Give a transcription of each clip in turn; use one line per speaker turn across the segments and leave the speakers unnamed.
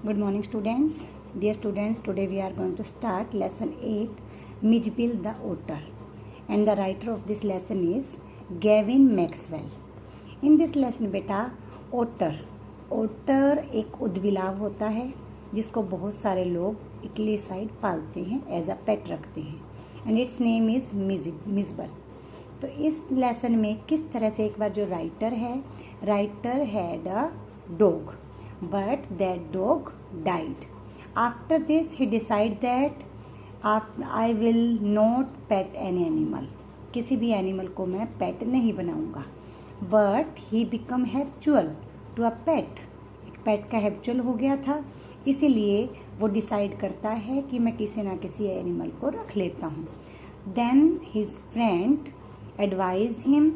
Good morning, students. Dear students, today we are going to start lesson 8, Mijbil the Otter. And the writer of this lesson is Gavin Maxwell. In this lesson, बेटा ओटर एक उदबिलाव होता है जिसको बहुत सारे लोग Italy side पालते हैं, एज अ पेट रखते हैं. And it's name is मिजबल. तो इस लेसन में किस तरह से, एक बार जो writer had a dog, but that dog died. After this he decided that I will not pet any animal. किसी भी एनिमल को मैं पेट नहीं बनाऊंगा. But he become habitual to a pet. एक पेट का हैबिचुअल हो गया था, इसीलिए वो डिसाइड करता है कि मैं किसी ना किसी एनिमल को रख लेता हूँ. Then his friend advise him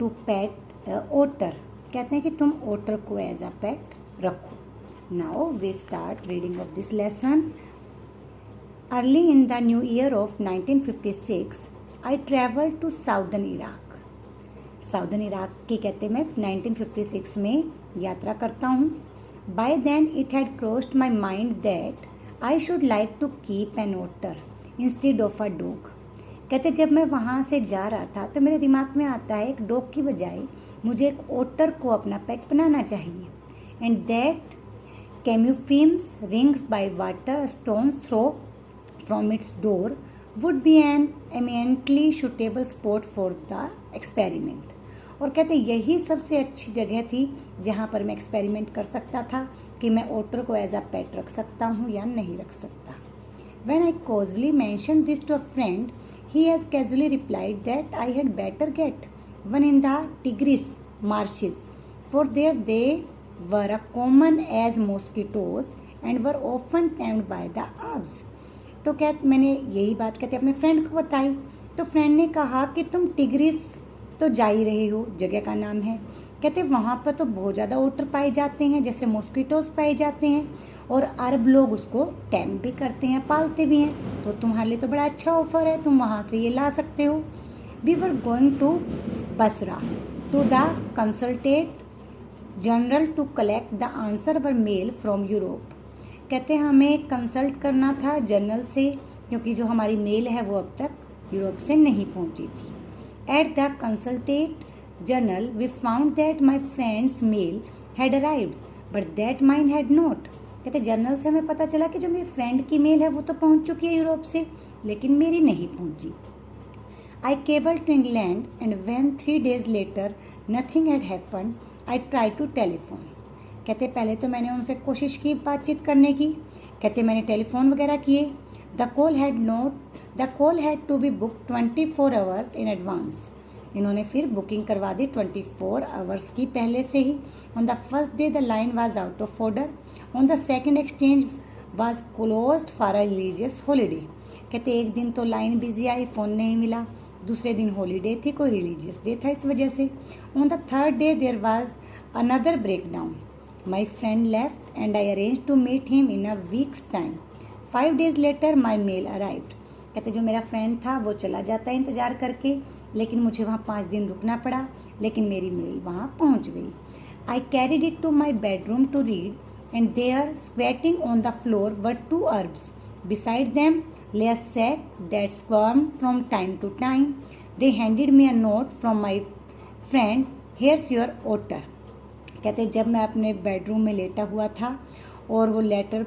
to pet otter. कहते हैं कि तुम ओटर को एज अ पेट रखो. Now we start reading of this lesson. Early in the new year of 1956, I traveled to southern Iraq. Southern Iraq की कहते मैं 1956 में यात्रा करता हूँ. By then it had crossed my mind that I should like to keep an otter instead of a dog. कहते जब मैं वहाँ से जा रहा था तो मेरे दिमाग में आता है एक डॉग की बजाय मुझे एक ओटर को अपना पेट बनाना चाहिए. And that Camufims rings by water a stone's throw from its door would be an eminently suitable spot for the experiment. और कहते यही सबसे अच्छी जगह थी जहाँ पर मैं एक्सपेरिमेंट कर सकता था कि मैं ओटर को एज अ पेट रख सकता हूँ या नहीं रख सकता. When I casually mentioned this to a friend, he has casually replied that I had better get one in the Tigris marshes, for there they were as common as mosquitoes and were often tamed by the Arabs. तो क्या मैंने यही बात कहते अपने friend को बताई, तो फ्रेंड ने कहा कि तुम टिग्रिस तो जा ही रहे हो, जगह का नाम है. कहते वहाँ पर तो बहुत ज़्यादा ओटर पाए जाते हैं, जैसे मॉस्किटोज पाए जाते हैं, और अरब लोग उसको टैम भी करते हैं, पालते भी हैं. तो तुम्हारे लिए तो बड़ा अच्छा ऑफर है, तुम वहाँ से ये ला सकते हो. We were going to Basra to the consulate general to collect the answer our mail from Europe. कहते हैं हमें कंसल्ट करना था जनरल से, क्योंकि जो हमारी मेल है वो अब तक यूरोप से नहीं पहुंची थी. At the consulate general we found that my friend's mail had arrived but that mine had not. कहते जर्नल से हमें पता चला कि जो मेरी फ्रेंड की मेल है वो तो पहुंच चुकी है यूरोप से, लेकिन मेरी नहीं पहुंची. I cabled to England and when 3 days later nothing had happened I try to telephone. कहते पहले तो मैंने उनसे कोशिश की बातचीत करने की. कहते मैंने टेलीफोन वगैरह किए. The call had to be book 24 hours in advance. इन्होंने फिर बुकिंग करवा दी 24 hours की पहले से ही. On the first day the line was out of order. On the second exchange was closed for a religious holiday. कहते एक दिन तो लाइन बिजी आई, फ़ोन नहीं मिला. दूसरे दिन हॉलीडे थी, कोई रिलीजियस डे था, इस वजह से. On the third day there was another breakdown. My friend left and I arrange to meet him in a weeks time. 5 days later my mail arrived. कहते जो मेरा फ्रेंड था वो चला जाता है इंतज़ार करके, लेकिन मुझे वहाँ 5 दिन रुकना पड़ा, लेकिन मेरी मेल वहाँ पहुँच गई. I carried it to my bedroom to read and there squatting on the floor were 2 Arabs. Beside them lay a sack that squirmed from time to time. They handed me a note from my friend. Here's your otter. कहते जब मैं अपने bedroom में लेटा हुआ था और वो लेटर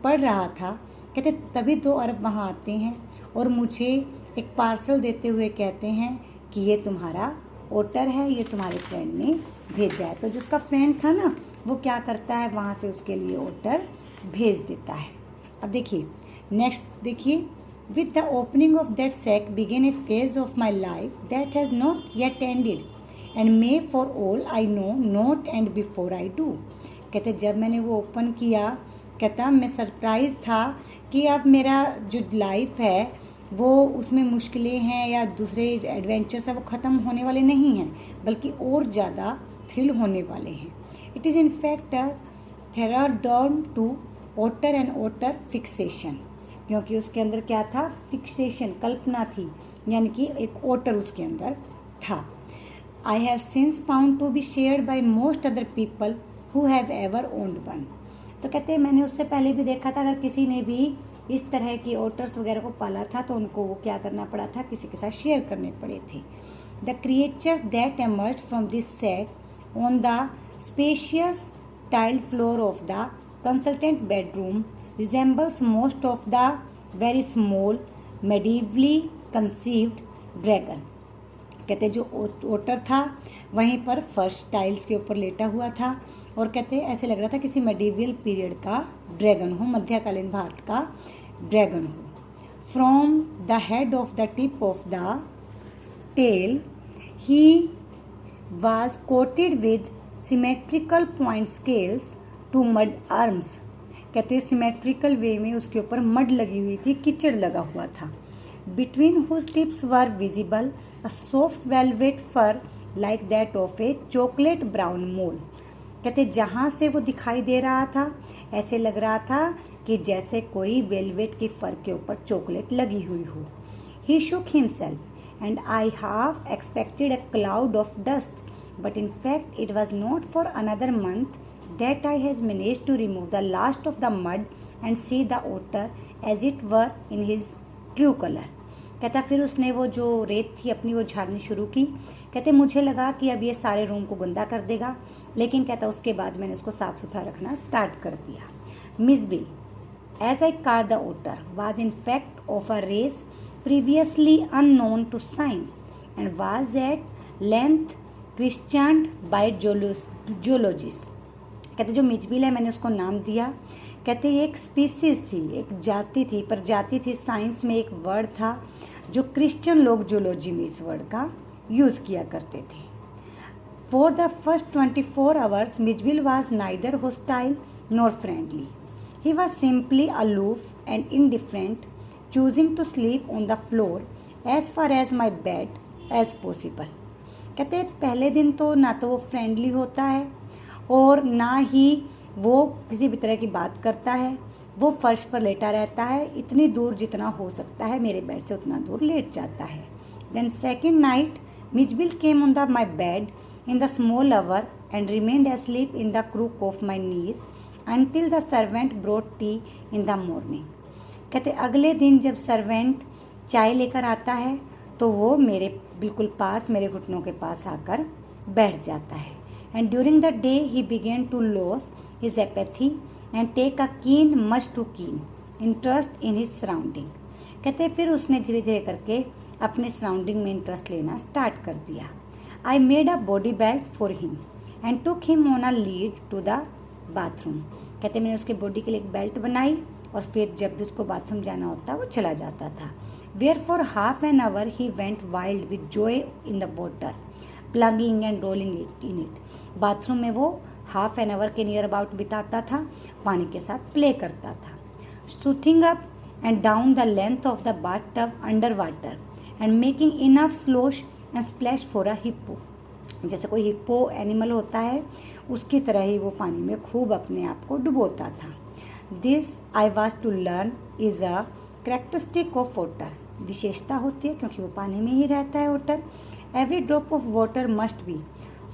पढ़ रहा था, कहते तभी 2 अरब वहाँ आते हैं और मुझे एक पार्सल देते हुए कहते हैं कि ये तुम्हारा ओटर है, ये तुम्हारे फ्रेंड ने भेजा है. तो जिसका फ्रेंड था ना, वो क्या करता है, वहाँ से उसके लिए ओटर भेज देता है. अब देखिए नेक्स्ट देखिए. With the opening of that sack began a phase of my life that has not yet ended and may for all I know not end before I do. कहते जब मैंने वो ओपन किया, कहता मैं सरप्राइज़ था कि अब मेरा जो लाइफ है वो उसमें मुश्किलें हैं या दूसरे एडवेंचर्स हैं वो ख़त्म होने वाले नहीं हैं, बल्कि और ज़्यादा थ्रिल होने वाले हैं. It is in fact a thraldom to otter and otter fixation. क्योंकि उसके अंदर क्या था, फिक्सेशन, कल्पना थी, यानी कि एक ओटर उसके अंदर था. I have since found to be shared by most other people who have ever owned one. तो कहते हैं मैंने उससे पहले भी देखा था, अगर किसी ने भी इस तरह की ओटर्स वगैरह को पाला था तो उनको वो क्या करना पड़ा था, किसी के साथ शेयर करने पड़े थे। The creature that emerged from this set on the spacious tiled floor of the consultant bedroom resembles most of the very small medievally conceived dragon। कहते जो ओटर था वहीं पर फर्श टाइल्स के ऊपर लेटा हुआ था और कहते ऐसे लग रहा था किसी मेडिवल पीरियड का ड्रैगन हो, मध्यकालीन भारत का ड्रैगन हो। From the head of the tip of the tail he was coated with symmetrical point scales to mud arms। कहते सिमेट्रिकल वे में उसके ऊपर मड लगी हुई थी, कीचड़ लगा हुआ था। Between whose tips were visible a soft velvet fur like that of a chocolate brown mole। कहते जहाँ से वो दिखाई दे रहा था ऐसे लग रहा था कि जैसे कोई वेलवेट की फर के ऊपर चॉकलेट लगी हुई हो। He shook himself and I half expected a cloud of dust, but in fact it was not for another month that I has managed to remove the last of the mud and see the otter as it were in his true color। कहता फिर उसने वो जो रेत थी अपनी वो झाड़नी शुरू की। कहते मुझे लगा कि अब ये सारे रूम को गंदा कर देगा, लेकिन कहता उसके बाद मैंने उसको साफ़ सुथरा रखना स्टार्ट कर दिया। Miss bill as I caught the otter was in fact of a race previously unknown to science and was at length questioned by zoologists। कहते जो मिचबिल है मैंने उसको नाम दिया। कहते ये एक स्पीसीज थी, एक जाति थी, प्रजाति थी। साइंस में एक वर्ड था जो क्रिश्चियन लोग जूलॉजी में इस वर्ड का यूज़ किया करते थे। For the first 24 hours Mijbil was neither hostile nor friendly. He was simply aloof and indifferent, choosing to sleep on the floor as far as my bed as possible. कहते पहले दिन तो ना तो वो फ्रेंडली होता है और ना ही वो किसी भी तरह की बात करता है। वो फर्श पर लेटा रहता है, इतनी दूर जितना हो सकता है मेरे बेड से उतना दूर लेट जाता है। Then second night Mijbil came on the my bed in the small hour and remained asleep in the crook of my knees until the servant brought tea in the morning। कहते अगले दिन जब सर्वेंट चाय लेकर आता है तो वो मेरे बिल्कुल पास, मेरे घुटनों के पास आकर बैठ जाता है। And during the day he began to lose his apathy and take a keen, much too keen interest in his surrounding. कहते फिर उसने धीरे धीरे करके अपने सराउंडिंग में इंटरेस्ट लेना स्टार्ट कर दिया। I made a body belt for him and took him on a lead to the bathroom. कहते मैंने उसके बॉडी के लिए एक बेल्ट बनाई और फिर जब भी उसको बाथरूम जाना होता वो चला जाता था। Where for half an hour he went wild with joy in the water, plunging and rolling it in it. Bathroom में वो हाफ एन आवर के नियर अबाउट बिताता था, पानी के साथ प्ले करता था। Shooting up and down the length of the bath tub under water and making enough slosh and splash for a hippo. जैसे कोई हिप्पो एनिमल होता है उसकी तरह ही वो पानी में खूब अपने आप को डुबोता था। This I was to learn is a characteristic of water. विशेषता होती है क्योंकि वो पानी में ही रहता है otter. Every drop of water must be,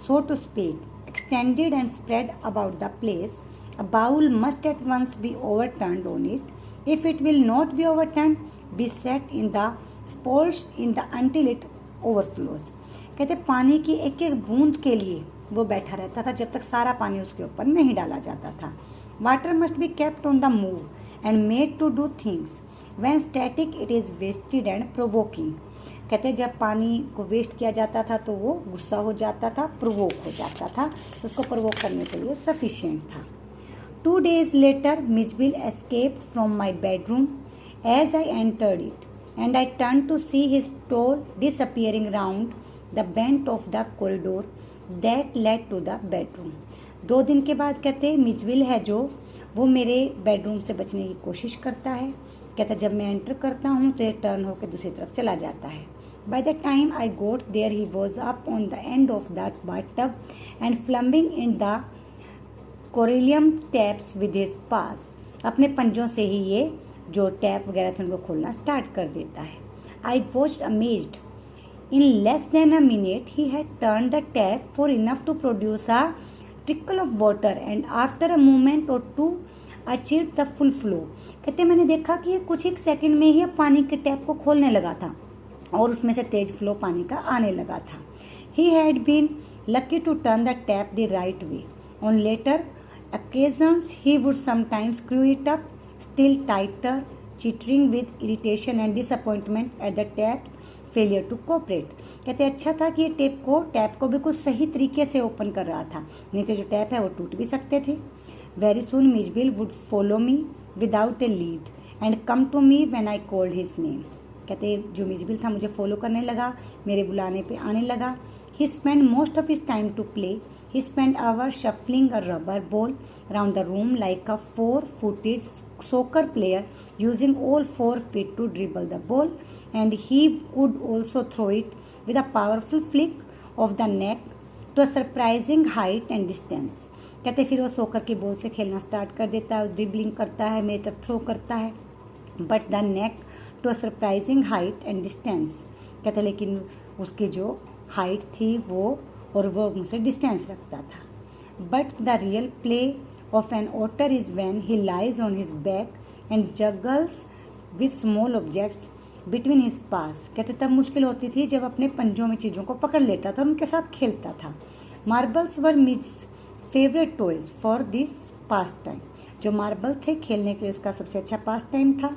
so to speak, extended and spread about the place. A bowl must at once be overturned on it. If it will not be overturned, be set in the splashed in the until it overflows। कहते पानी की एक एक बूंद के लिए वो बैठा रहता था जब तक सारा पानी उसके ऊपर नहीं डाला जाता था। Water must be kept on the move and made to do things. When static, it is wasted and provoking। कहते जब पानी को वेस्ट किया जाता था तो वो गुस्सा हो जाता था, प्रोवोक हो जाता था, तो उसको प्रोवोक करने के लिए सफिशिएंट था। 2 days later, Mitchell escaped from my bedroom as I entered it, and I turned to see his toe disappearing round the bend of the corridor that led to the bedroom। 2 दिन के बाद कहते Mijbil है जो वो मेरे bedroom से बचने की कोशिश करता है। कहता जब मैं एंटर करता हूँ तो ये टर्न होकर दूसरी तरफ चला जाता है। By the time I got there, he was up on the end of that bathtub and plumbing in the coryllium taps with his paws। अपने पंजों से ही ये जो टैप वगैरह थे उनको खोलना स्टार्ट कर देता है। I watched amazed। In less than a minute, he had turned the tap for enough to produce a trickle of water and after a moment or two achieved the full flow। कहते मैंने देखा कि ये कुछ एक second में ही पानी के टैप को खोलने लगा था और उसमें से तेज फ्लो पानी का आने लगा था। He had been lucky to turn the tap the right way। On later occasions he would sometimes screw it up still tighter, chittering with irritation and disappointment at the tap failure to cooperate. कहते अच्छा था कि ये tap को बिल्कुल सही तरीके से ओपन कर रहा था, नहीं तो जो टैप है वो टूट भी सकते थे। Very soon Mijbil would follow me without a lead and come to me when I called his name. कहते जो मिजबिल था मुझे फॉलो करने लगा, मेरे बुलाने पे आने लगा। He spend most of his time to play. He spent hours shuffling a rubber ball around the room like a 4-footed soccer player, using all 4 feet to dribble the ball, and he could also throw it with a powerful flick of the neck to a surprising height and distance। कहते फिर वो सोकर की ball से खेलना start कर देता है, ड्रिबलिंग करता है, मेरी तरफ थ्रो करता है, but the neck to a surprising height and distance. कहते लेकिन उसकी जो हाइट थी वो और वो मुझसे डिस्टेंस रखता था। But the real play of an otter is when he lies on his back and juggles with small objects between his paws. कहते तब मुश्किल होती थी जब अपने पंजों में चीज़ों को पकड़ लेता था और उनके साथ खेलता था। Marbles were Mij's favourite toys for this pastime. जो मार्बल थे खेलने के लिए उसका सबसे अच्छा पास टाइम था।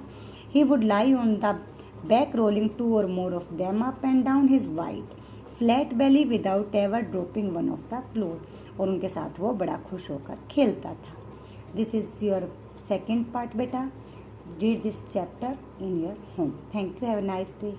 He would lie on the back rolling 2 or more of them up and down his wide flat belly without ever dropping one off the floor. और उनके साथ वो बड़ा खुश होकर खेलता था। This is your second part बेटा। Read this chapter in your home. Thank you. Have a nice day.